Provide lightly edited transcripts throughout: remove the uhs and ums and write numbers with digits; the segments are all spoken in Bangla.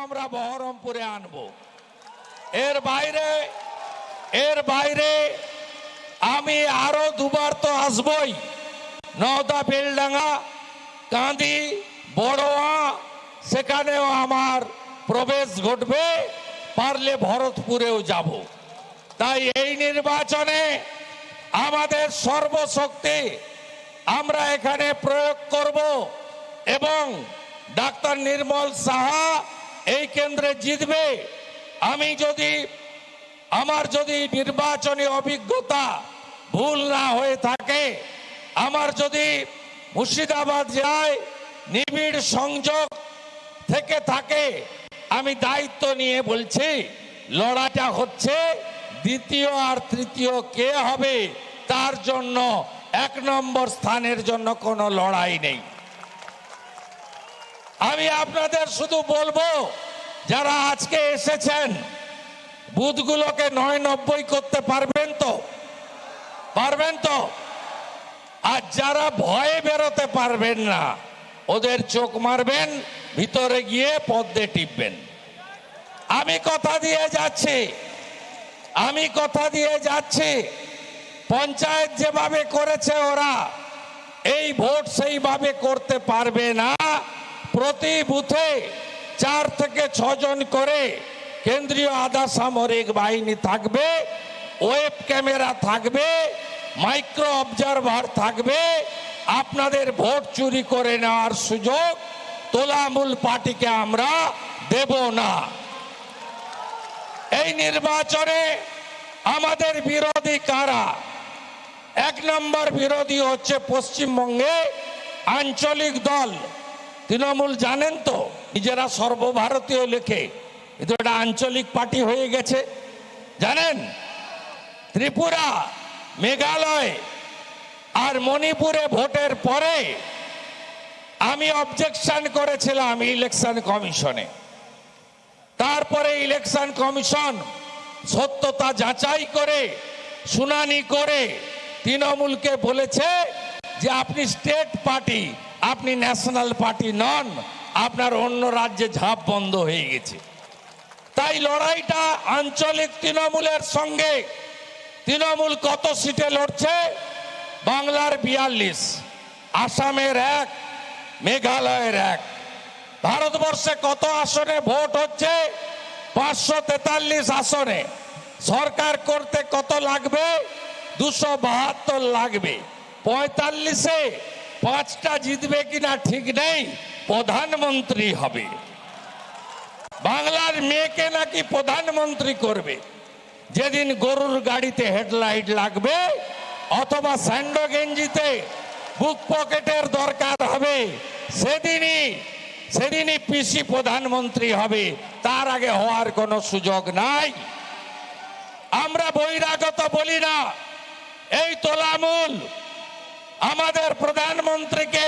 আমরা বহরমপুরে আনব। এর বাইরে আমি আরো দুবার তো আসবই। নওদা, বেলডাঙ্গা, কাঁদি, বড়োয়া, সেখানেও আমার প্রবেশ ঘটবে, পারলে ভরতপুরেও যাব। তাই এই নির্বাচনে আমাদের সর্বশক্তি আমরা এখানে প্রয়োগ করব এবং ডাক্তার নির্মল সাহা এই কেন্দ্রে জিতবে। আমার যদি নির্বাচনী অভিজ্ঞতা ভুল না হয়ে থাকে, আমার যদি মুর্শিদাবাদ জেলায় নিবিড় সংযোগ থেকে থাকে, আমি দায়িত্ব নিয়ে বলছি লড়াইটা হচ্ছে দ্বিতীয় আর তৃতীয় কে হবে তার জন্য। 1 নম্বর স্থানের জন্য কোনো লড়াই নেই। আমি আপনাদের শুধু বলবো, যারা আজকে এসেছেন বুথগুলোকে ৯-৯০ করতে পারবেন তো? আর যারা ভয়ে বেরোতে পারবেন না, ওদের চোখ মারবেন, ভিতরে গিয়ে পদ্মে টিপবেন। আমি কথা দিয়ে যাচ্ছি পঞ্চায়েত যেভাবে করেছে ওরা, এই ভোট সেইভাবে করতে পারবে না। প্রতি বুথে 4 থেকে 6 জন করে কেন্দ্রীয় আধা সামরিক বাহিনী থাকবে, ওয়েব ক্যামেরা থাকবে, মাইক্রো অবজারভার থাকবে। আপনাদের ভোট চুরি করে নেওয়ার সুযোগ তোলামূল পার্টিকে আমরা দেব না। এই নির্বাচনে আমাদের বিরোধী কারা? 1 নম্বর বিরোধী হচ্ছে পশ্চিমবঙ্গে আঞ্চলিক দল তৃণমূল। জানেন তো, নিজেরা সর্বভারতীয় লেখে, কিন্তু এটা আঞ্চলিক পার্টি হয়ে গেছে। জানেন, ত্রিপুরা, মেঘালয় আর মণিপুরে ভোটের পরে আমি অবজেকশন করেছিলাম ইলেকশন কমিশনে। তারপরে ইলেকশন কমিশন সত্যতা যাচাই করে শুনানি করে তৃণমূলকে বলেছে যে আপনি স্টেট পার্টি, আপনি ন্যাশনাল পার্টি নন, আপনার অন্য রাজ্যে ঝাঁপ বন্ধ হয়ে গেছে। তাই লড়াইটা আঞ্চলিক তৃণমূলের সঙ্গে। তৃণমূল কত সিটে লড়ছে? বাংলার 42, আসামের 1, মেঘালয়ের 1। ভারতবর্ষে কত আসনে ভোট হচ্ছে? 543 আসনে। সরকার করতে কত লাগবে? 272 লাগবে। 45-এ 5টা জিতবে কিনা ঠিক নেই, প্রধানমন্ত্রী হবে। বাংলার মেয়েকে নাকি প্রধানমন্ত্রী করবে। যেদিন গরুর গাড়িতে হেডলাইট লাগবে অথবা স্যান্ডো গেঞ্জিতে বুক পকেটের দরকার হবে, সেদিনই পিসি প্রধানমন্ত্রী হবে। তার আগে হওয়ার কোনো সুযোগ নাই। আমরা বহিরাগত বলি না। এই তোলামূল আমাদের প্রধানমন্ত্রীকে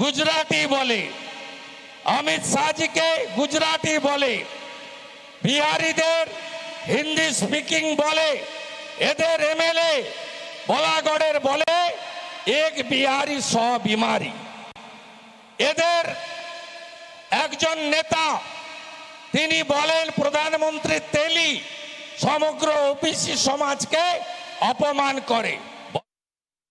গুজরাটি বলে, অমিত শাহজিকে গুজরাটি বলে, বিহারিদের হিন্দি স্পিকিং বলে, এদের এমএলএ বলাগড়ের বলে এক বিহারি 100 বিমারি। এদের একজন নেতা তিনি বলেন প্রধানমন্ত্রী তেলি সমগ্র ওবিসি সমাজকে অপমান করে।